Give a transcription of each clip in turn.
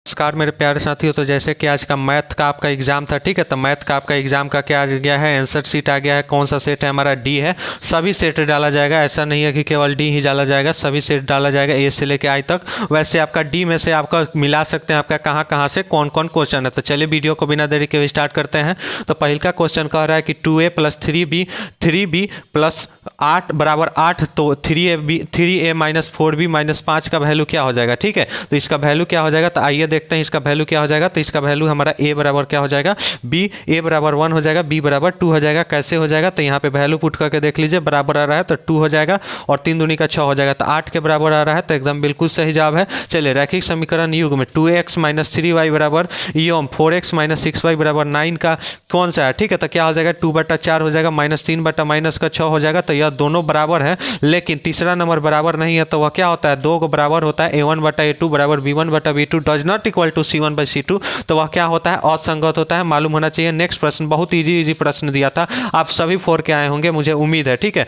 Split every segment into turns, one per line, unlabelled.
नमस्कार मेरे प्यारे साथियों। तो जैसे कि आज का मैथ का आपका एग्जाम था, ठीक है, तो मैथ का आपका एग्जाम का क्या आ गया है, आंसर शीट आ गया है। कौन सा सेट है हमारा? डी है। सभी सेट डाला जाएगा, ऐसा नहीं है कि केवल डी ही डाला जाएगा, सभी सेट डाला जाएगा ए से लेके आई तक। वैसे आपका डी में से आपका मिला सकते हैं आपका कहाँ कहाँ से कौन कौन क्वेश्चन है। तो चलिए वीडियो को बिना देरी के स्टार्ट करते हैं। तो पहल का क्वेश्चन कह रहा है कि 2a प्लस 3b प्लस 8 बराबर 8। तो 3a माइनस 4b माइनस 5 का वैल्यू क्या हो जाएगा? ठीक है, तो इसका वैल्यू क्या हो जाएगा? तो आइए देखते हैं इसका वैल्यू क्या हो जाएगा। तो इसका वैल्यू हमारा a बराबर क्या हो जाएगा? b। a बराबर 1 हो जाएगा, b बराबर 2 हो जाएगा। कैसे हो जाएगा? तो यहाँ पे वैल्यू पुट करके देख लीजिए, बराबर आ रहा है तो 2 हो जाएगा और 3 दूनी का 6 हो जाएगा, तो 8 के बराबर आ रहा है, तो एकदम बिल्कुल सही जवाब है। चलिए रैखिक समीकरण युग में 2x माइनस 3y बराबर यौम 4x माइनस 6y बराबर 9 का कौन सा है? ठीक है, तो क्या हो जाएगा? 2/4 हो जाएगा, माइनस 3 माइनस का 6 हो जाएगा। तो यह दोनों बराबर है, लेकिन तीसरा नंबर बराबर नहीं है। तो वह क्या होता है? दो को बराबर होता है। a1/a2 बराबर b1/b2 does not equal to c1/c2। तो वह क्या होता है? असंगत होता है, मालूम होना चाहिए। नेक्स्ट प्रश्न, बहुत इजी प्रश्न दिया था, आप सभी 4 के आए होंगे मुझे उम्मीद है। ठीक है,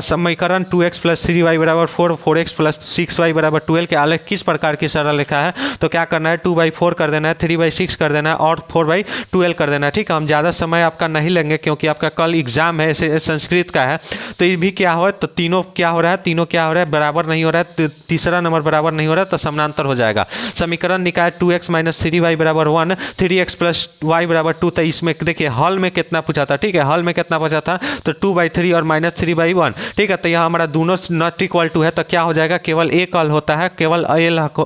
समीकरण 2x प्लस 3y बराबर 4, 4x प्लस 6y बराबर 12 के आलेख किस प्रकार की सरल रेखा है? तो क्या करना है? 2/4 कर देना है, 3/6 कर देना है और 4/12 कर देना है। ठीक है, हम ज़्यादा समय आपका नहीं लेंगे क्योंकि आपका कल एग्जाम है, संस्कृत का है। तो ये भी क्या हो, तो तीनों क्या हो रहा है? तीनों क्या हो रहा है? बराबर नहीं हो रहा है, तीसरा नंबर बराबर नहीं हो रहा है, तो समानांतर हो जाएगा। समीकरण निकाय 2x माइनस 3y बराबर 1, 3x प्लस y बराबर 2। तो इसमें देखिए हल में कितना पूछा था। ठीक है, हल में कितना पूछा था? तो 2/3 और माइनस 3/1। ठीक है, तो यह हमारा दोनों नॉट इक्वल टू है, तो क्या हो जाएगा? केवल एक हल होता है, केवल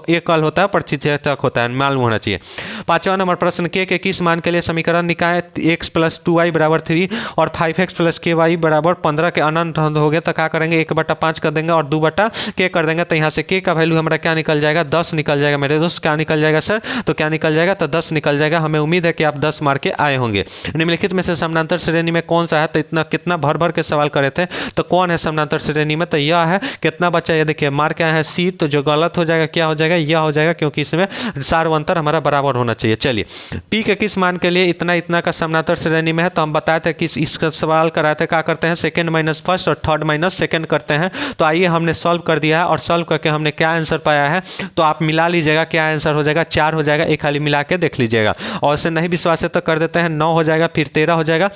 एक हल होता है, प्रतिच्छेदक होता है, मालूम होना चाहिए। 5वां नंबर प्रश्न, के किस मान के लिए समीकरण निकाय x प्लस 2y बराबर 3 और 5x प्लस ky बराबर 15 के अनंत हो गए? तो क्या करेंगे? 1/5 कर देंगे और 2/k कर देंगे। तो यहाँ से k का वैल्यू हमारा क्या निकल जाएगा? 10 निकल जाएगा मेरे दोस्त। क्या निकल जाएगा सर? तो क्या निकल जाएगा? तो 10 निकल जाएगा। हमें उम्मीद है कि आप 10 मार के आए होंगे। निम्नलिखित में से समानांतर श्रेणी में कौन सा है? तो इतना कितना भर भर के सवाल करे थे, तो कौन है समानांतर श्रेणी में? तो यह है। कितना बचा? ये देखिए मार के आए हैं सी, तो जो गलत हो जाएगा क्या हो जाएगा? यह हो जाएगा, क्योंकि इसमें सार्वंतर हमारा बराबर होना चाहिए। चलिए, पी के किस मान के लिए इतना इतना का समानांतर श्रेणी में है? तो हम बताए थे कि इसका सवाल कराए थे, क्या करते हैं? सेकंड माइनस फर्स्ट और थर्ड माइनस सेकंड करते हैं। तो आइए हमने सॉल्व कर दिया है और सॉल्व करके हमने क्या आंसर पाया है, तो आप मिला लीजिएगा। क्या आंसर हो जाएगा? 4 हो जाएगा। एक खाली मिला के देख लीजिएगा। और से नहीं विश्वास है तो कर देते हैं, 9 हो जाएगा, फिर 13 हो जाएगा,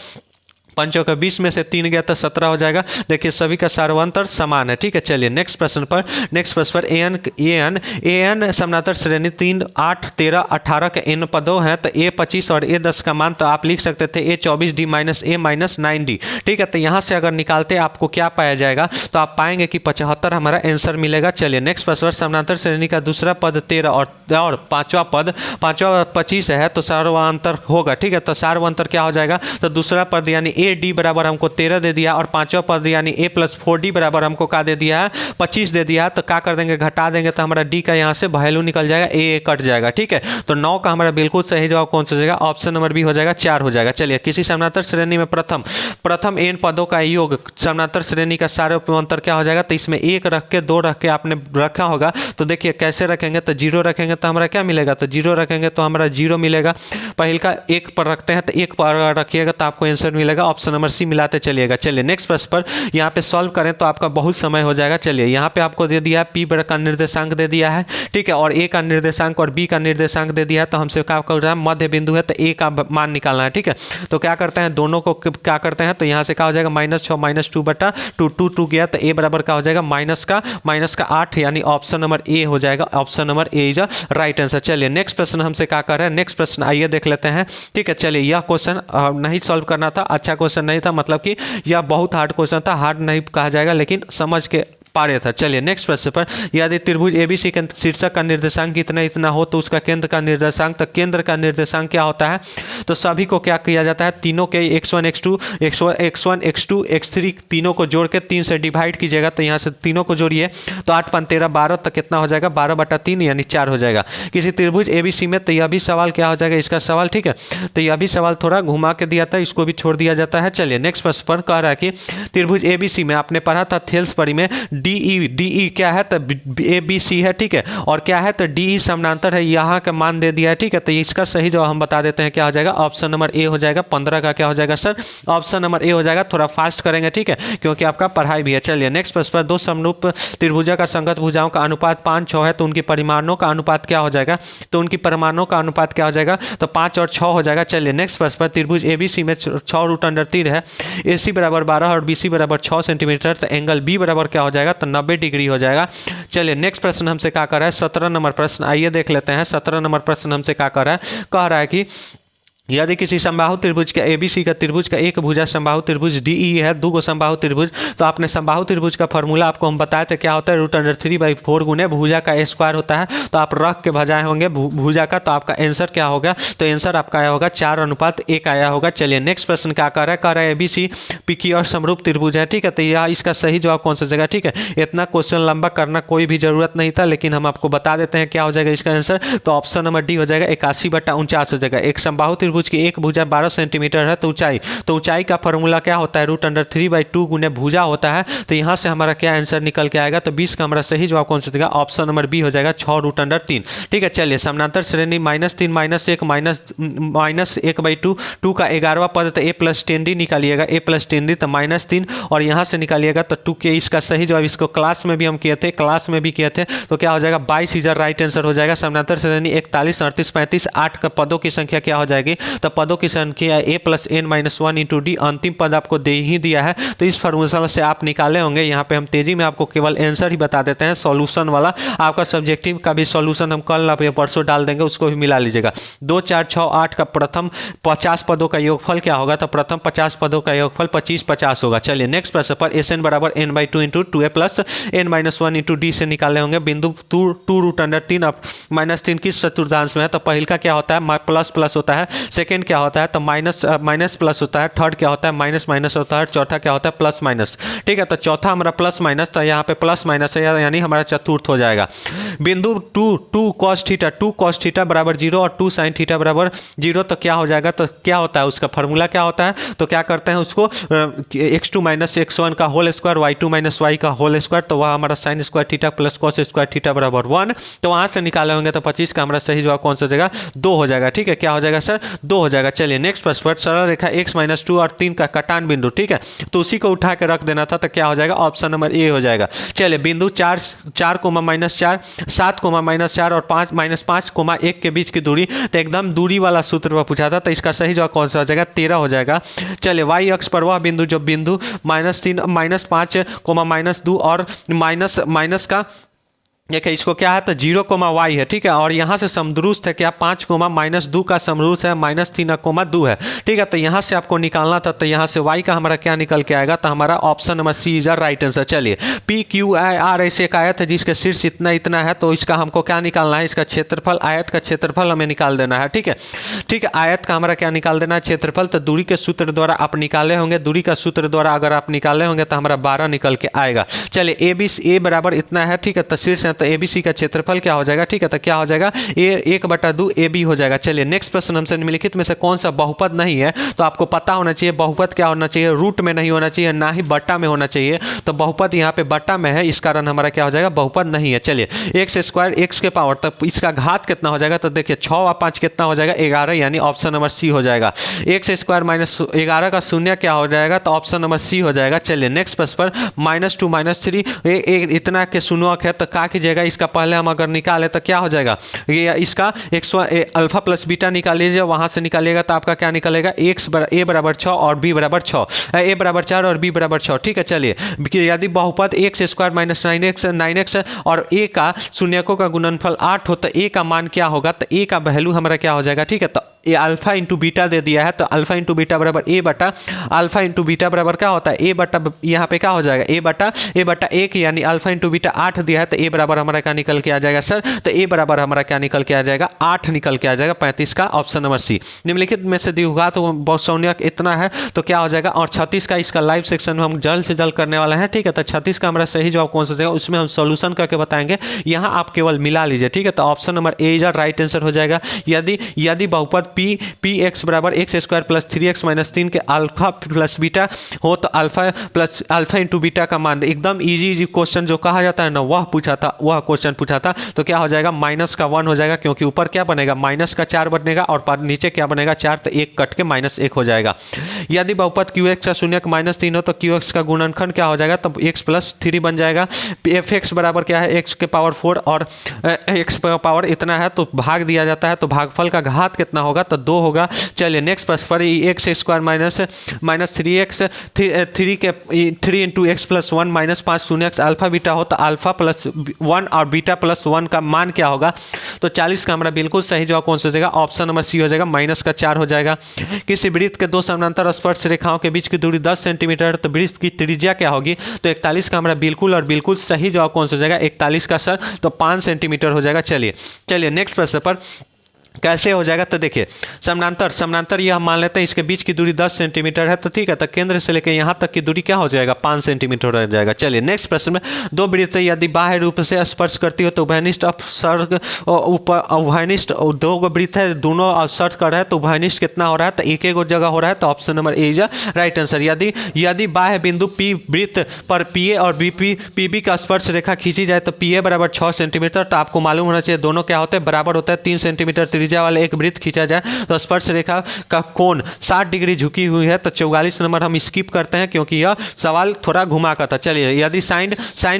5 का 20 में से 3 गया तो 17 हो जाएगा। देखिए सभी का सार्वंतर समान है। ठीक है, चलिए नेक्स्ट प्रश्न पर an समानांतर श्रेणी 3, 8, 13, 18 के n पदों हैं। तो a 25 और a 10 का मान तो आप लिख सकते थे a 24 d minus a minus 9d। ठीक है, तो यहाँ से अगर निकालते आपको क्या पाया जाएगा? तो आप पाएंगे कि 75 हमारा आंसर मिलेगा। चलिए नेक्स्ट प्रश्न, समानांतर श्रेणी का दूसरा पद 13 और पांचवा पद 25 है, तो सार्वंतर होगा। ठीक है, तो सार्वंतर क्या हो जाएगा? तो दूसरा पद यानी ए डी बराबर हमको 13 दे दिया और पांचवा पद यानी a प्लस 4d बराबर हमको क्या दे दिया है? 25 दे दिया है। तो क्या कर देंगे? घटा देंगे, तो हमारा d का यहाँ से वैल्यू निकल जाएगा, a कट जाएगा। ठीक है, तो 9 का हमारा बिल्कुल सही जवाब कौन सा हो जाएगा? ऑप्शन नंबर बी हो जाएगा, 4 हो जाएगा। चलिए, किसी समानांतर श्रेणी में प्रथम n पदों का योग समानांतर श्रेणी का सार्वंतर क्या हो जाएगा? तो इसमें 1 रख के 2 रख के आपने रखा होगा। तो देखिए कैसे रखेंगे? तो 0 रखेंगे तो हमारा क्या मिलेगा? तो 0 रखेंगे तो हमारा 0 मिलेगा। पहल का 1 पर रखते हैं तो 1 पर रखिएगा तो आपको आंसर मिलेगा। ऑप्शन नंबर सी मिलाते चलिएगा। चलिए नेक्स्ट प्रश्न पर यहाँ पे सॉल्व करें तो आपका बहुत समय हो जाएगा। चलिए यहाँ पे आपको दे दिया है पी का निर्देशांक दे दिया है। ठीक है, और ए का निर्देशांक और बी का निर्देशांक दे दिया है। तो हमसे क्या कर रहा है? मध्य बिंदु है तो ए का मान निकालना है। ठीक है, तो क्या करते हैं? दोनों को क्या करते हैं? तो यहाँ से क्या हो जाएगा? -6 माइनस 2/2 गया तो ए बराबर क्या हो जाएगा? माइनस का 8, यानी ऑप्शन नंबर ए हो जाएगा। Option number A is right answer. चलिए नेक्स्ट प्रश्न हमसे क्या कर रहे हैं? नेक्स्ट प्रश्न आइए देख लेते हैं। ठीक है, चलिए यह क्वेश्चन नहीं सॉल्व करना था, अच्छा क्वेश्चन नहीं था, मतलब कि यह बहुत हार्ड क्वेश्चन था। हार्ड नहीं कहा जाएगा, लेकिन समझ के पारे था। चलिए नेक्स्ट प्रश्न पर, यदि त्रिभुज एबीसी के शीर्षक का निर्देशांक इतना इतना हो तो उसका केंद्र का निर्देशांक, तो केंद्र का निर्देशांक क्या होता है? तो सभी को क्या किया जाता है? तीनों के x1 x2 x1 x2 x3 तीनों को जोड़ के 3 से डिवाइड कीजिएगा। तो यहाँ से तीनों को जोड़िए तो 8 5 13 12, तो कितना हो जाएगा? 12/3 यानी 4 हो जाएगा। किसी त्रिभुज एबीसी में, तो यह भी सवाल क्या हो जाएगा इसका सवाल? ठीक है, तो यह भी सवाल थोड़ा घुमा के दिया था, इसको भी छोड़ दिया जाता है। चलिए नेक्स्ट प्रश्न पर कह रहा है कि त्रिभुज एबीसी में आपने पढ़ा था थेल्स परी में डी ई क्या है, तो ए बी सी है, ठीक है, और क्या है, तो डी ई समानांतर है, यहाँ का मान दे दिया है, ठीक है। तो इसका सही जवाब हम बता देते हैं, क्या हो जाएगा, ऑप्शन नंबर ए हो जाएगा। 15 का क्या हो जाएगा सर, ऑप्शन नंबर ए हो जाएगा। थोड़ा फास्ट करेंगे, ठीक है, क्योंकि आपका पढ़ाई भी है। चलिए नेक्स्ट प्रश्न पर, दो समरूप त्रिभुजा का संगत भुजाओं का अनुपात 5-6 है, तो उनकी परिमाणों का अनुपात क्या हो जाएगा, तो उनकी परिमाणों का अनुपात क्या हो जाएगा, तो 5 और 6 हो जाएगा। चलिए नेक्स्ट प्रश्न पर, त्रिभुज एबीसी में 6√3 है, AC बराबर 12 और BC बराबर 6 सेंटीमीटर, तो एंगल B बराबर क्या हो जाएगा, तो 90 डिग्री हो जाएगा। चलिए नेक्स्ट प्रश्न हमसे क्या कर रहा है, 17 नंबर प्रश्न, आइए देख लेते हैं। 17 नंबर प्रश्न हमसे क्या कर रहा है, कह रहा है कि यदि किसी समबाहु त्रिभुज का एबीसी का त्रिभुज का एक भुजा समबाहु त्रिभुज डीई है, दो गो समबाहु त्रिभुज, तो आपने समबाहु त्रिभुज का फॉर्मूला आपको हम बताए थे, क्या होता है, √3/4 गुने भुजा का स्क्वायर होता है। तो आप रख के भजाए होंगे भुजा का, तो आपका आंसर क्या होगा, तो आंसर आपका आया होगा 4:1 आया होगा। चलिए नेक्स्ट प्रश्न क्या कर रहा है, एबीसी पीक्यू और समरूप त्रिभुज है, ठीक है, तो यह इसका सही जवाब कौन सा जगह, ठीक है। इतना क्वेश्चन लंबा करना कोई भी जरूरत नहीं था, लेकिन हम आपको बता देते हैं क्या हो जाएगा इसका आंसर, तो ऑप्शन नंबर डी हो जाएगा, 81/49 हो जाएगा। एक समबाहु त्रिभुज की एक भुजा 12 सेंटीमीटर है, तो ऊंचाई का फॉर्मूला क्या होता है, √3/2 गुने भुजा होता है। तो यहाँ से हमारा क्या आंसर निकल के आएगा, तो 20 का हमारा सही जवाब कौन सा देगा, ऑप्शन नंबर बी हो जाएगा, 6√3। ठीक है, चलिए समानांतर श्रेणी -3 -1 2 का 11वां पद, तो a+10d निकालिएगा, a+10d तो -3, और यहाँ से निकालिएगा तो 2 के। इसका सही जवाब, इसको क्लास में भी हम किए थे, तो क्या हो जाएगा, 22 इधर राइट आंसर हो जाएगा। समानांतर श्रेणी 41 38 35 8 का पदों की संख्या क्या हो जाएगी, तो पदों की संख्या a+n-1 × d, अंतिम पद आपको दे ही दिया है, तो इस फॉर्मूला से आप निकाले होंगे। यहाँ पे हम तेजी में आपको केवल आंसर ही बता देते हैं, सॉल्यूशन वाला आपका सब्जेक्टिव का भी सॉल्यूशन हम कल या परसों डाल देंगे, उसको भी मिला लीजिएगा। 2 4 6 8 का प्रथम 50 पदों का योगफल क्या होगा, तो प्रथम 50 पदों का योगफल 25 50 होगा। चलिए नेक्स्ट प्रश्न पर, SN बराबर n/2 × 2a + n-1 × d से निकाले होंगे। बिंदु 2√3 अब -3 किस चतुर्थांश में है, तो पहल का क्या होता है, प्लस प्लस होता है, सेकेंड क्या होता है, तो माइनस प्लस होता है, थर्ड क्या होता है, माइनस माइनस होता है, चौथा क्या होता है, प्लस माइनस। ठीक है, तो चौथा हमारा प्लस माइनस, तो यहाँ पे प्लस माइनस है, यानी हमारा चतुर्थ हो जाएगा। बिंदु 2 cos थीटा बराबर 0 और 2 sin थीटा बराबर 0, तो क्या हो जाएगा, तो क्या होता है, उसका फॉर्मूला क्या होता है, तो क्या करते हैं उसको, x2 - x1 का होल स्क्वायर, y2 - y का होल स्क्वायर, तो वह हमारा sin square theta plus cos square theta बराबर 1, तो वहाँ से निकाले होंगे, तो 25 का हमारा सही जवाब कौन सा हो जाएगा, 2 हो जाएगा। ठीक है, क्या हो जाएगा सर, 2 हो जाएगा। चलिए नेक्स्ट प्रश्न पर, सरल रेखा x - 2 और 3 का कटान बिंदु, ठीक है, तो उसी को उठा के रख देना था, तो क्या हो जाएगा, ऑप्शन नंबर ए हो जाएगा। चलिए बिंदु 4 -4 7 -4 और 5 -5 के बीच की दूरी, तो एकदम दूरी वाला सूत्र पर पूछा था, तो इसका सही जवाब कौन सा हो जाएगा, 13 हो जाएगा। चलिए y अक्ष पर वह बिंदु जो बिंदु -3 -5 -2 और माइनस का देखिए इसको क्या है, तो 0, y है, ठीक है, और यहाँ से समदुरुस्त है क्या, 5, -2 का समदुरुस्त है -3, 2 है। ठीक है, तो यहाँ से आपको निकालना था, तो यहाँ से y का हमारा क्या निकल के आएगा, तो हमारा option number C is right answer. चलिए PQR ऐसे एक आयत है जिसका शीर्ष इतना है, तो इसका हमको क्या निकालना है, इसका क्षेत्रफल, आयत का क्षेत्रफल हमें निकाल देना है। ठीक है, आयत का हमारा क्या निकाल देना है, क्षेत्रफल, तो दूरी के सूत्र द्वारा आप निकाले होंगे, दूरी का सूत्र द्वारा अगर आप निकाले होंगे तो हमारा 12 निकल के आएगा। चलिए a बराबर इतना है, ठीक है, तो शीर्ष है, तो ABC का क्षेत्रफल क्या हो जाएगा, ठीक है, तो क्या हो जाएगा, 1/2 AB हो जाएगा। चलिए नेक्स्ट प्रश्न हमसे निम्नलिखित में से कौन सा बहुपद नहीं है, तो आपको पता होना चाहिए बहुपद क्या होना चाहिए, रूट में नहीं होना चाहिए, ना ही बट्टा में होना चाहिए, तो बहुपद यहाँ पे बट्टा में है, इस कारण हमारा क्या हो जाएगा, बहुपद नहीं है। चलिए x² x के पावर, तब इसका घात कितना हो जाएगा, तो देखिए 6 और 5 कितना हो जाएगा, 11, यानी ऑप्शन नंबर सी हो जाएगा। x² - 11 का शून्य क्या हो जाएगा, तो ऑप्शन नंबर सी हो जाएगा। चलिए नेक्स्ट प्रश्न पर, -2 -3 इतना के शून्यक है, तो क्या कीजिएगा, इसका पहले हम अगर निकाले तो क्या हो जाएगा, ये इसका अल्फा प्लस बीटा निकाल लीजिए, वहां से निकालिएगा तो आपका क्या निकलेगा, a बराबर 6 और b बराबर 6, a बराबर 4 और b बराबर 6। ठीक है, चलिए यदि बहुपद x² - 9x और a का शून्यकों का गुणनफल 8 हो, तो a का मान क्या होगा, तो a का वैल्यू हमारा क्या हो जाएगा, ठीक है, तो ये अल्फा इंटू बीटा दे दिया है, तो अल्फा इंटू बीटा बराबर a बटा अल्फा इंटू बीटा बराबर क्या होता है, a बटा, यहाँ पे क्या हो जाएगा, a बटा 1, यानी अल्फा इंटू बीटा 8 दिया है, तो a बराबर हमारा क्या निकल के आ जाएगा सर, तो a बराबर हमारा क्या निकल के आ जाएगा, 8 निकल के आ जाएगा, 35 का ऑप्शन नंबर सी। निम्नलिखित में से दिया तो बहुत सौन्यक इतना है, तो क्या हो जाएगा, और 36 का इसका लाइव सेक्शन में हम जल्द से जल्द करने वाला है। ठीक है, तो 36 का हमारा सही जवाब कौन सा जाएगा, उसमें हम सोल्यूशन करके बताएंगे, यहाँ आप केवल मिला लीजिए। ठीक है, तो option number A is right answer हो जाएगा। यदि बहुपद पी एक्स बराबर x square plus 3x minus 3 के अल्फा प्लस बीटा हो तो अल्फा इंटू बीटा का मान, एकदम इजी क्वेश्चन जो कहा जाता है ना वह क्वेश्चन पूछा था। तो क्या हो जाएगा माइनस का 1 हो जाएगा, क्योंकि ऊपर क्या बनेगा माइनस का 4 बनेगा और नीचे क्या बनेगा 4, तो 1 कट के -1 हो जाएगा। यदि बहुपद क्यू एक्स का शून्य -3 हो तो क्यू एक्स का गुणनखंड क्या हो जाएगा, तब x प्लस 3 बन जाएगा। एफ एक्स बराबर क्या है x के पावर 4 और x का पावर इतना है तो भाग दिया जाता है, तो भागफल का घात कितना होगा, तो 2 होगा। चलिए नेक्स्ट प्रश्न पर x square minus 3x 3 into x plus 1 minus 5 शून्य एक्स अल्फा बीटा हो तो अल्फा प्लस 1 और बीटा प्लस 1 का मान क्या होगा, तो 40 का हमारा बिल्कुल सही जवाब कौन सा हो जाएगा, ऑप्शन नंबर सी हो जाएगा, माइनस का 4 हो जाएगा। किसी वृत्त के दो समानांतर स्पर्श रेखाओं के बीच की दूरी 10 सेंटीमीटर, तो वृत्त की त्रिज्या क्या होगी, तो 41 का हमारा बिल्कुल और बिल्कुल सही जवाब कौन सा हो जाएगा, 41 का सर तो 5 सेंटीमीटर हो जाएगा। चलिए नेक्स्ट प्रश्न पर कैसे हो जाएगा, तो देखिए समानांतर ये हम मान लेते हैं इसके बीच की दूरी 10 सेंटीमीटर है, तो ठीक है, तो केंद्र से लेकर यहाँ तक की दूरी क्या हो जाएगा 5 सेंटीमीटर हो जाएगा। चलिए नेक्स्ट प्रश्न में दो वृत्त यदि बाह्य रूप से स्पर्श करती हो तो उभयनिष्ठ अपसर्ग ऊपर उभयनिष्ठ, दो वृत्त है दोनों अपसर्ग कर रहा है तो उभयनिष्ठ कितना हो रहा है, तो एक जगह हो रहा है, तो option number A is right answer. यदि बाह्य बिंदु पी वृत्त पर पीए और पीबी का स्पर्श रेखा खींची जाए तो पीए बराबर 6 सेंटीमीटर, तो आपको मालूम होना चाहिए दोनों क्या होते हैं बराबर होता है। 3 सेंटीमीटर त्रिज्या वाले एक वृत्त खींचा जाए तो स्पर्श रेखा का कोण 60 डिग्री झुकी हुई है, तो 44 नंबर हम स्किप करते हैं क्योंकि यह सवाल थोड़ा घुमा का था। चलिए यदि साइन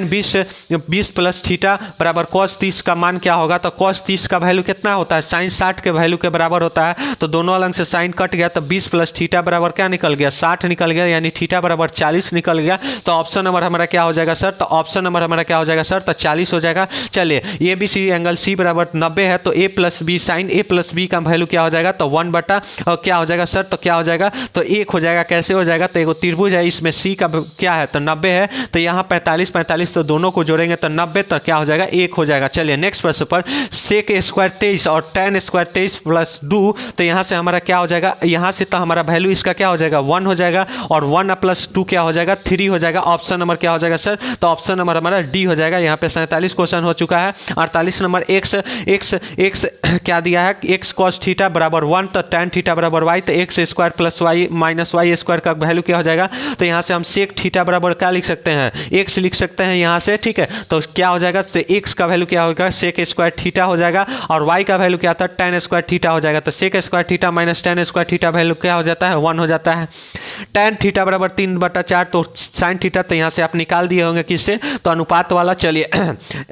20 प्लस थीटा बराबर कॉस 30 का मान क्या होगा, तो कॉस 30 का वैल्यू कितना होता है, साइन 60 के वैल्यू के बराबर होता है, तो दोनों अलग से साइन कट गया तो 20 प्लस थीटा बराबर क्या निकल गया 60 निकल गया, यानी थीटा बराबर 40 निकल गया। तो ऑप्शन नंबर हमारा क्या हो जाएगा सर, तो ऑप्शन नंबर हमारा क्या हो जाएगा सर, तो 40 हो जाएगा। चलिए A B C angle C बराबर 90 है, तो ए प्लस बी साइन ए प्लस बी का वैल्यू क्या हो जाएगा, तो 1 बटा और क्या हो जाएगा सर, तो क्या हो जाएगा, तो 1 हो जाएगा। कैसे हो जाएगा, तो एगो त्रिभुज है इसमें सी का क्या है तो 90 है, तो यहाँ 45 तो दोनों को जोड़ेंगे तो 90, तो क्या हो जाएगा 1 हो जाएगा। चलिए नेक्स्ट प्रश्न पर सेक स्क्वायर 23 और tan स्क्वायर 23 प्लस 2, तो यहाँ से हमारा क्या हो जाएगा, यहाँ से तो हमारा वैल्यू इसका क्या हो जाएगा 1 हो जाएगा और 1 प्लस 2 क्या हो जाएगा 3 हो जाएगा। ऑप्शन नंबर क्या हो जाएगा सर, तो ऑप्शन नंबर हमारा डी हो जाएगा। यहाँ पे 47 क्वेश्चन हो चुका है। 48 नंबर x क्या दिया है, x cos थीटा बराबर 1 तो tan थीटा बराबर y, तो x square plus Y minus Y square का वैल्यू क्या हो जाएगा, तो यहाँ से हम सेक थीटा बराबर क्या लिख सकते हैं x लिख सकते हैं यहाँ से, ठीक है। तो क्या हो जाएगा, तो x का वैल्यू क्या होगा सेक स्क्वायर थीटा हो जाएगा और y का वैल्यू क्या था tan स्क्वायर थीटा हो जाएगा, तो sec square theta minus tan square theta value क्या हो जाता है 1 हो जाता है। tan थीटा बराबर 3/4 तो साइन थीटा, तो यहाँ से आप निकाल दिए होंगे किससे, तो अनुपात वाला। चलिए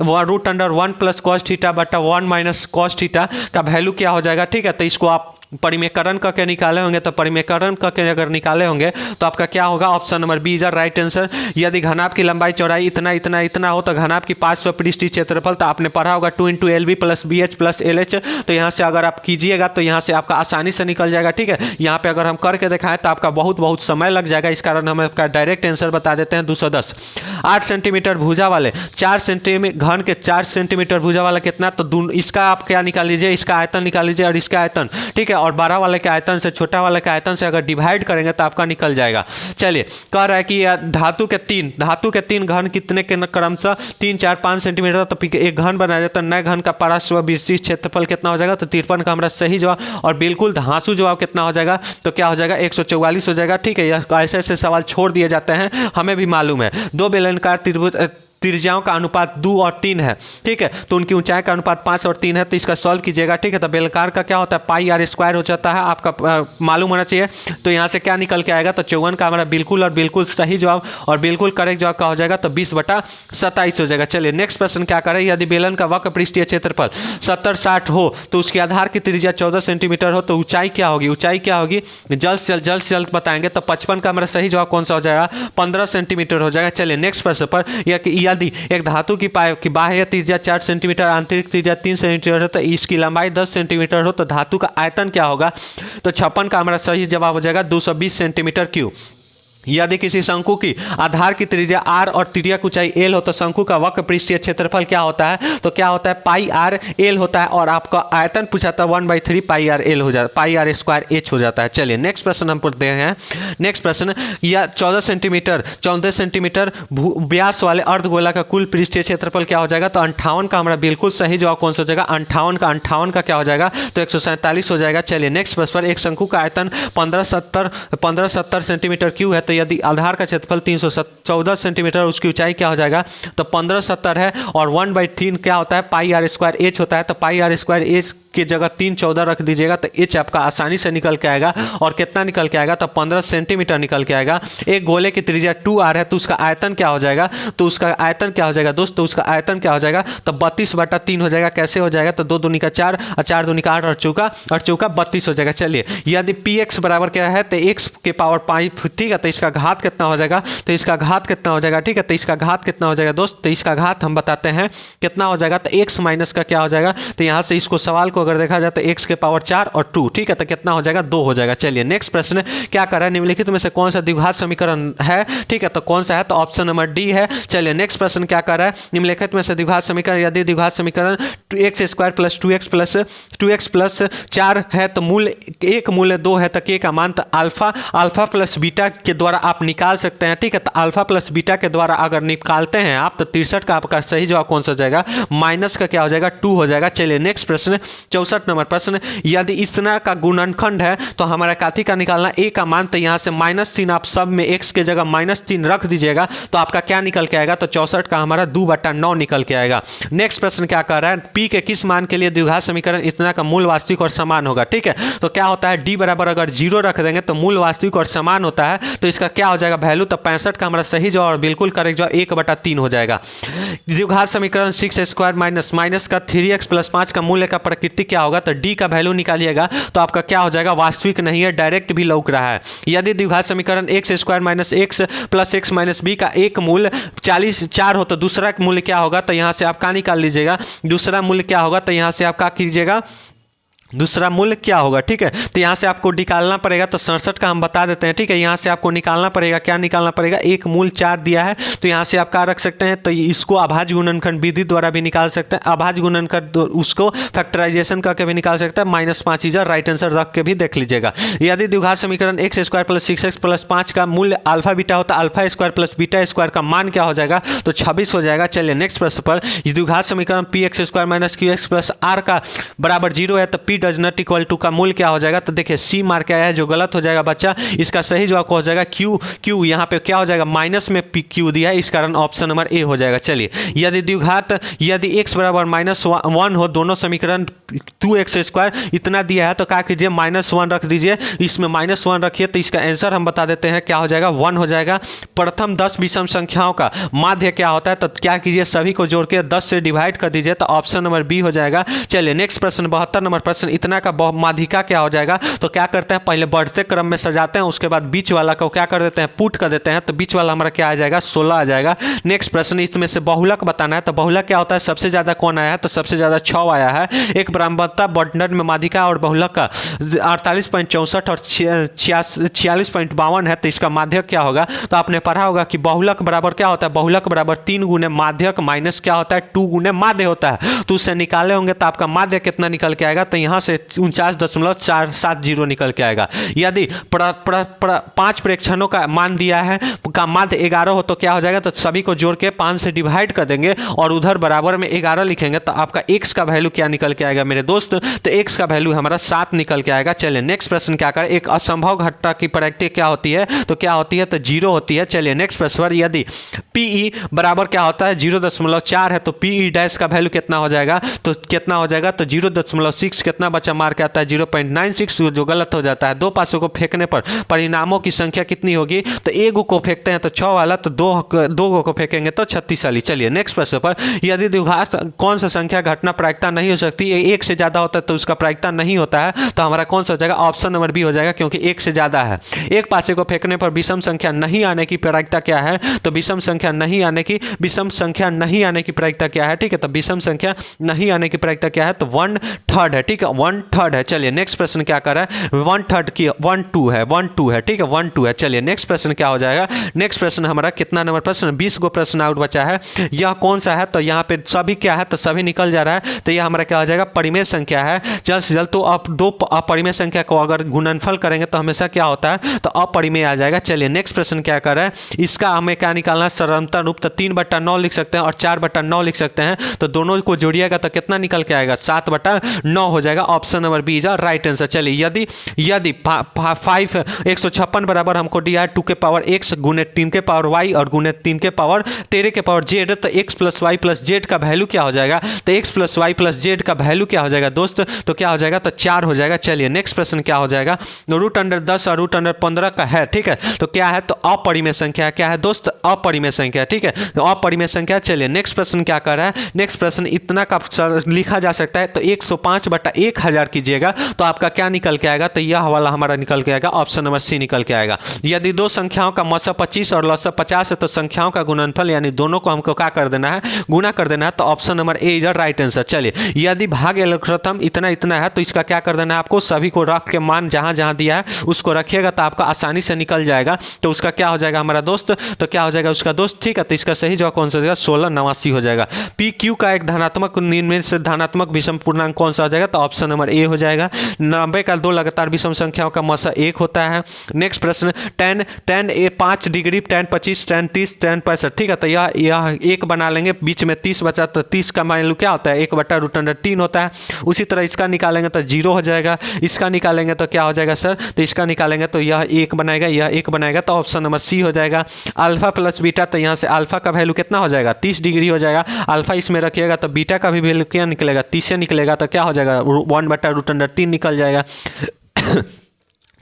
√1 प्लस कॉस थीटा बटा 1 माइनस कॉस थीटा का वैल्यू क्या हो जाएगा, ठीक है। तो इसको आप परिमेयकरण करके निकाले होंगे, तो परिमेयकरण करके अगर निकाले होंगे तो आपका क्या होगा, option number B is right answer. यदि घनाभ की लंबाई चौड़ाई इतना हो तो घनाभ की 500 पृष्ठीय क्षेत्रफल, तो आपने पढ़ा होगा 2 × LB plus BH plus LH, तो यहाँ से अगर आप कीजिएगा तो यहाँ से आपका आसानी से निकल जाएगा, ठीक है। यहाँ पे अगर हम करके दिखाएं तो आपका बहुत समय लग जाएगा, इस कारण हम आपका डायरेक्ट आंसर बता देते हैं 210। 8 सेंटीमीटर भुजा वाले 4 सेंटीमीटर घन के 4 सेंटीमीटर भुजा वाला कितना, तो इसका आप क्या निकाल लीजिए, इसका आयतन निकाल लीजिए और इसका आयतन, ठीक है। और बड़ा वाले के आयतन से छोटा वाले के आयतन से अगर डिवाइड करेंगे तो आपका निकल जाएगा। चलिए कह रहा है कि धातु के तीन घन कितने के क्रमशः 3, 4, 5 सेंटीमीटर, तो एक घन बनाया जाता है। नए घन का पार्श्ववर्ती क्षेत्रफल कितना हो जाएगा, तो 53 का हमारा सही जवाब और बिल्कुल धांसू जवाब कितना हो जाएगा, तो क्या हो जाएगा 144 हो जाएगा, ठीक है। ऐसे ऐसे सवाल छोड़ दिए जाते हैं, हमें भी मालूम है। दो बेलनाकार त्रिभुज त्रिज्याओं का अनुपात 2 और 3 है, ठीक है, तो उनकी ऊंचाई का अनुपात 5 और 3 है, तो इसका सॉल्व कीजिएगा, ठीक है। तो बेलनाकार का क्या होता है πr² हो जाता है, आपका मालूम होना चाहिए। तो यहाँ से क्या निकल के आएगा, तो 54 का हमारा बिल्कुल और बिल्कुल सही जवाब और बिल्कुल करेक्ट जवाब का हो जाएगा, तो 20/27 हो जाएगा। चलिए नेक्स्ट प्रश्न क्या करें, यदि बेलन का वक्र पृष्ठीय क्षेत्रफल 70-60 हो तो उसके आधार की त्रिज्या 14 सेंटीमीटर हो तो ऊंचाई क्या होगी, जल्द से जल्द बताएंगे। तो 55 का हमारा सही जवाब कौन सा हो जाएगा, 15 सेंटीमीटर हो जाएगा। चलिए नेक्स्ट प्रश्न पर यदि एक धातु की बाह्य त्रिज्या 4 सेंटीमीटर आंतरिक त्रिज्या 3 सेंटीमीटर है तो इसकी लंबाई 10 सेंटीमीटर हो तो धातु का आयतन क्या होगा, तो 56 का हमारा सही जवाब हो जाएगा 220 सेंटीमीटर क्यूब। यदि किसी शंकु की आधार की त्रिज्या r और तिर्यक ऊंचाई l हो तो शंकु का वक्र पृष्ठीय क्षेत्रफल क्या होता है? तो क्या होता है? पाई आर एल होता है। और आपका आयतन पूछा था 1/3 पाई आर एल हो जाता है, पाई आर स्क्वायर एच हो जाता है। चलिए नेक्स्ट प्रश्न हम पढ़ते हैं। नेक्स्ट प्रश्न, यह 14 सेंटीमीटर व्यास वाले अर्धगोला का कुल पृष्ठीय क्षेत्रफल क्या हो जाएगा? तो 58 का हमारा बिल्कुल सही जवाब कौन सा हो जाएगा? 58 का क्या हो जाएगा? तो 147 हो जाएगा। चलिए नेक्स्ट प्रश्न पर, एक शंकु का आयतन 1570 सेंटीमीटर क्यूब है, तो यदि आधार का क्षेत्रफल 314 सेंटीमीटर, उसकी ऊंचाई क्या हो जाएगा? तो 1570 है और 1/3 क्या होता है? पाई आर स्क्वायर एच होता है। तो पाई आर स्क्वायर एच की जगह 314 रख दीजिएगा तो एच आपका आसानी से निकल के आएगा। और कितना निकल के आएगा? तो 15 सेंटीमीटर निकल के आएगा। एक गोले की त्रिज्या 2r है, तो उसका आयतन क्या हो जाएगा? तो उसका आयतन क्या हो जाएगा दोस्तों? उसका आयतन क्या हो जाएगा? तो 32/3 हो जाएगा। कैसे हो जाएगा? तो 2 दूनी का 4 और 4 दूनी का 8 और चौका 32 हो जाएगा। चलिए, यदि px बराबर क्या है? तो x के पावर 5, ठीक है, तो इसका घात कितना हो जाएगा? तो इसका घात कितना हो जाएगा? ठीक है, तो इसका घात कितना हो जाएगा दोस्त? तो इसका घात हम बताते हैं कितना हो जाएगा। तो x माइनस का क्या हो जाएगा? तो यहाँ से इसको सवाल को अगर देखा जाए तो x के पावर 4 और 2, ठीक है, तो कितना हो जाएगा? 2 हो जाएगा। चलिए नेक्स्ट प्रश्न क्या कर रहा है? निम्नलिखित में से कौन सा द्विघात समीकरण है? ठीक है, तो कौन सा है? तो ऑप्शन नंबर डी है। चलिए नेक्स्ट प्रश्न क्या कर रहा है? निम्नलिखित में से द्विघात समीकरण, यदि द्विघात समीकरण 2x² + 2x + 4 है तो मूल 1 मूल 2 है, तो k का मान तो अल्फा प्लस बीटा के द्वारा आप निकाल सकते हैं। ठीक है, तो अल्फा प्लस बीटा के द्वारा अगर निकालते हैं आप, तो 63 का आपका सही जवाब कौन सा हो जाएगा? माइनस का क्या हो जाएगा? 2 हो जाएगा। चलिए नेक्स्ट प्रश्न 64 नंबर प्रश्न, यदि इस तरह का गुणनखंड है तो हमारा काथी का निकालना? a का मान, तो यहाँ से -3 आप सब में x के जगह -3 रख दीजिएगा तो आपका क्या निकल के आएगा? तो 64 का हमारा 2/9 निकल के आएगा। नेक्स्ट प्रश्न क्या कर रहा है? p के किस मान के लिए द्विघात समीकरण इतना का मूल वास्तविक और समान होगा? ठीक है, तो क्या होता है? d बराबर अगर 0 रख देंगे तो मूल वास्तविक और समान होता है, तो इसका क्या हो जाएगा वैल्यू? तो 65 का हमारा सही जवाब बिल्कुल करेक्ट जवाब 1/3 हो जाएगा। द्विघात समीकरण 6x² माइनस का 3x + 5 का मूल्य का प्रकृति क्या होगा? तो d का वैल्यू निकालिएगा तो आपका क्या हो जाएगा? वास्तविक नहीं है, डायरेक्ट भी लौक रहा है। यदि द्विघात समीकरण x² - x + x - b का एक मूल्य 4 हो तो दूसरा मूल्य क्या होगा? तो यहाँ से आप क्या निकाल लीजिएगा? दूसरा मूल्य क्या होगा? तो यहाँ से आप क्या कीजिएगा? दूसरा मूल्य क्या होगा? ठीक है, तो यहाँ से आपको निकालना पड़ेगा। तो 67 का हम बता देते हैं। ठीक है, यहाँ से आपको निकालना पड़ेगा, क्या निकालना पड़ेगा? एक मूल 4 दिया है, तो यहाँ से आप क्या रख सकते हैं? तो इसको अभाज्य गुणनखंड विधि द्वारा भी निकाल सकते हैं। अभाज्य गुणनखंड उसको फैक्टराइजेशन करके भी निकाल सकते हैं। -5 इधर राइट आंसर रख के भी देख लीजिएगा। यदि द्विघात समीकरण x² + 6x + 5 का मूल्य अल्फा बीटा होता है, α² + β² का मान क्या हो जाएगा? तो 26 हो जाएगा। चलिए नेक्स्ट प्रश्न पर, द्विघात समीकरण px² - qx + r का बराबर 0 है तो p does not equal to का मूल्य क्या हो जाएगा? तो देखिए सी मार के आया है जो गलत हो जाएगा बच्चा। इसका सही जवाब हो जाएगा क्यू। यहाँ पे क्या हो जाएगा? माइनस में क्यू दिया है, इस कारण ऑप्शन नंबर ए हो जाएगा। चलिए, यदि x बराबर -1 हो, दोनों समीकरण 2x² इतना दिया है तो क्या कीजिए? -1 रख दीजिए, इसमें -1 रखिए तो इसका आंसर हम बता देते हैं क्या हो जाएगा? 1 हो जाएगा। प्रथम 10 विषम संख्याओं का माध्य क्या होता है? तो क्या कीजिए? सभी को जोड़ के 10 से डिवाइड कर दीजिए तो ऑप्शन नंबर बी हो जाएगा। चलिए नेक्स्ट प्रश्न 72 नंबर प्रश्न, इतना का माध्यिका क्या हो जाएगा? तो क्या करते हैं? पहले बढ़ते क्रम में सजाते हैं, उसके बाद बीच वाला को क्या कर देते हैं? पुट कर देते हैं, तो बीच वाला हमारा क्या आ जाएगा? 16 आ जाएगा। नेक्स्ट प्रश्न, इसमें से बहुलक बताना है। तो बहुलक क्या होता है? सबसे ज्यादा कौन आया है? तो सबसे ज्यादा 6 आया है। एक ब्रह्मता बंटन में माध्यिका और बहुलक का 48.64 और 46.52 है, तो इसका माध्यक क्या होगा? तो आपने पढ़ा होगा कि बहुलक बराबर क्या होता है? बहुलक बराबर 3 गुने माध्यक माइनस क्या होता है? 2 गुने माध्य होता है। तो उससे निकाले होंगे तो आपका माध्य कितना निकल के आएगा? तो यहाँ से 49.470 निकल के आएगा। यदि 5 प्रेक्षणों का मान दिया है, का माध्य 11 हो तो क्या हो जाएगा? तो सभी को जोड़ के 5 से डिवाइड कर देंगे और उधर बराबर में 11 लिखेंगे तो आपका x का वैल्यू क्या निकल के आएगा मेरे दोस्त? तो x का वैल्यू हमारा 7 निकल के आएगा। चलिए नेक्स्ट प्रश्न क्या करें? एक असंभव घटना की प्रायिकता क्या होती है? तो क्या होती है? तो 0 होती है। चलिए नेक्स्ट प्रश्न पर, यदि PE बराबर क्या होता है? 0.4 है तो PE डैश का वैल्यू कितना हो जाएगा? तो कितना हो जाएगा? तो 0.6 कितना बच्चा मार के आता है? 0.96, जो गलत हो जाता है। 2 पासों को फेंकने पर परिणामों की संख्या कितनी होगी? तो 1 को फेंकते हैं तो 6 वाला, तो 2 को फेंकेंगे तो 36 वाली। चलिए नेक्स्ट प्रश्न पर, यदि द्विघात कौन सा संख्या घटना प्रायिकता नहीं हो सकती? 1 से ज्यादा होता है तो उसका प्रायिकता नहीं होता है, तो हमारा कौन सा हो जाएगा? ऑप्शन नंबर बी हो जाएगा, क्योंकि 1 से ज्यादा है। एक पासे को फेंकने पर विषम संख्या नहीं आने की प्रायिकता क्या है? तो विषम संख्या नहीं आने की प्रायिकता क्या है? ठीक है, तो विषम संख्या नहीं आने की प्रायिकता क्या है? तो 1/3 है। ठीक है, 1/3 है। चलिए नेक्स्ट प्रश्न क्या कर रहा है, 1/3 की 1/2 है, 1/2 है, ठीक है, 1/2 है। चलिए नेक्स्ट प्रश्न क्या हो जाएगा, नेक्स्ट प्रश्न हमारा कितना नंबर प्रश्न, 20 गो प्रश्न आउट बचा है। यह कौन सा है, तो यहाँ पे सभी क्या है, तो सभी निकल जा रहा है, तो यह हमारा क्या हो जाएगा, परिमेय संख्या है। जल्द से जल्द तो आप दो अपरिमेय संख्या को अगर गुणनफल करेंगे तो हमेशा क्या होता है, तो अपरिमेय आ जाएगा। चलिए नेक्स्ट प्रश्न क्या कर रहा है, इसका हमें क्या निकालना है, सरलता रूप, तो 3/9 लिख सकते हैं और 4/9 लिख सकते हैं, तो दोनों को जोड़िएगा तो कितना निकल के आएगा, 7/9 हो जाएगा। Option number B is right answer. चलिए यदि 156 बराबर हमको दिया है 2 के पावर x गुने 3 के पावर y और गुने 3 के पावर 13 के पावर z, तो x plus Y plus Z का वैल्यू क्या हो जाएगा, तो x plus Y plus Z का वैल्यू क्या हो जाएगा दोस्त, तो क्या हो जाएगा, तो 4 हो जाएगा। चलिए नेक्स्ट प्रश्न क्या हो जाएगा, √10 और √15 का है, ठीक है, तो क्या है, तो अपरिमेय संख्या, क्या है दोस्त, अपरिमेय संख्या, ठीक है, तो अपरिमेय संख्या। चलिए नेक्स्ट प्रश्न क्या कर रहा है, नेक्स्ट प्रश्न इतना का लिखा जा सकता है, तो 105/1000 कीजिएगा तो आपका क्या निकल के आएगा, तो यह वाला हमारा निकल के आएगा, ऑप्शन नंबर सी निकल के आएगा। यदि दो संख्याओं का मौसा 25 और लौसा 50 है, तो संख्याओं का गुणनफल यानी दोनों को हमको क्या कर देना है, गुना कर देना है, तो option number A is right answer. चलिए यदि भाग एलोक्रथम इतना इतना है, तो इसका क्या कर देना है, आपको सभी को रख के मान जहां जहां दिया है उसको रखिएगा, तो आपका आसानी से निकल जाएगा। तो उसका क्या हो जाएगा हमारा दोस्त, तो क्या हो जाएगा उसका दोस्त, ठीक है, तो इसका सही जवाब कौन सा हो जाएगा, 1689 हो जाएगा। पी क्यू का एक धनात्मक निम्न से धनात्मक विषम पूर्णांक कौन सा हो जाएगा, तो ऑप्शन नंबर ए हो जाएगा। 90 का दो लगातार विषम संख्याओं का मौसा 1 होता है। नेक्स्ट प्रश्न, tan 5 degree, tan 25, tan 30, tan 65, ठीक है, तो यह एक बना लेंगे, बीच में 30 बचा, तो 30 का वैल्यू क्या होता है, 1/√3 होता है। उसी तरह इसका निकालेंगे तो 0 हो जाएगा, इसका निकालेंगे तो क्या हो जाएगा सर, तो इसका निकालेंगे तो यह 1 बनाएगा, यह 1 बनाएगा, तो ऑप्शन नंबर सी हो जाएगा। अल्फा प्लस बीटा, तो यहाँ से अल्फा का वैल्यू कितना हो जाएगा, 30 डिग्री हो जाएगा, अल्फा इसमें रखिएगा तो बीटा का भी वैल्यू क्या निकलेगा, 30 से निकलेगा, तो क्या हो जाएगा, 1/√3 निकल जाएगा।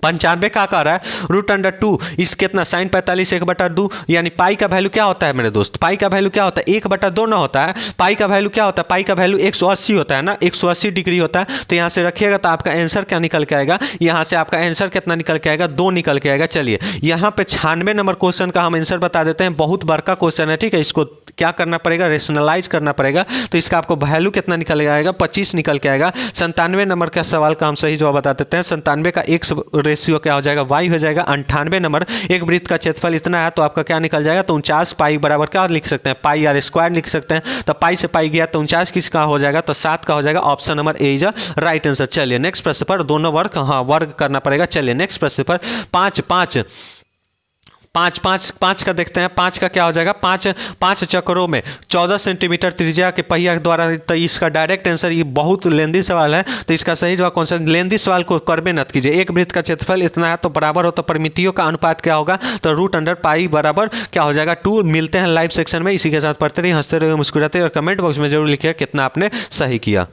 95 का आ रहा है √2, इस कितना साइन 45 1/2, यानी पाई का वैल्यू क्या होता है मेरे दोस्त, पाई का वैल्यू क्या होता है, 1/2 ना होता है, पाई का वैल्यू क्या होता है, पाई का वैल्यू 180 होता है ना, 180 डिग्री होता है। तो यहाँ से रखिएगा तो आपका आंसर क्या निकल के आएगा, यहाँ से आपका आंसर कितना निकल के आएगा, 2 निकल के आएगा। चलिए यहाँ पे 96 नंबर क्वेश्चन का हम आंसर बता देते हैं, बहुत बड़का क्वेश्चन है, ठीक है, इसको क्या करना पड़ेगा, रेशनलाइज करना पड़ेगा, तो इसका आपको वैल्यू कितना निकल के आएगा, 25 निकल के आएगा। 97 नंबर का सवाल का हम सही जवाब बता देते हैं, 97 का x रेशियो क्या हो जाएगा, y हो जाएगा। 98 नंबर, एक वृत्त का क्षेत्रफल इतना है, तो आपका क्या निकल जाएगा, तो 49 पाई बराबर क्या लिख सकते हैं, पाई आर स्क्वायर लिख सकते हैं, तो पाई से पाई गया तो 49 किसका हो जाएगा, तो 7 का हो जाएगा। Option number A is right answer. चलिए नेक्स्ट प्रश्न पर दोनों वर्ग, हाँ वर्ग करना पड़ेगा। चलिए नेक्स्ट प्रश्न पर 5 का देखते हैं। 5 का क्या हो जाएगा, 5 चक्रों में 14 सेंटीमीटर त्रिज्या के पहिया द्वारा, तो इसका डायरेक्ट आंसर, ये बहुत लेंदी सवाल है, तो इसका सही जवाब कौन सा, लेंदी सवाल को करबे मत कीजिए। एक वृत्त का क्षेत्रफल इतना है तो बराबर हो, तो परिमितियों का अनुपात क्या होगा, तो √पाई बराबर क्या हो जाएगा 2। मिलते हैं लाइव सेक्शन में, इसी के साथ पढ़ते रहिए, हंसते रहिए, मुस्कुराते रहिए और कमेंट बॉक्स में जरूर लिखिए कितना आपने सही किया।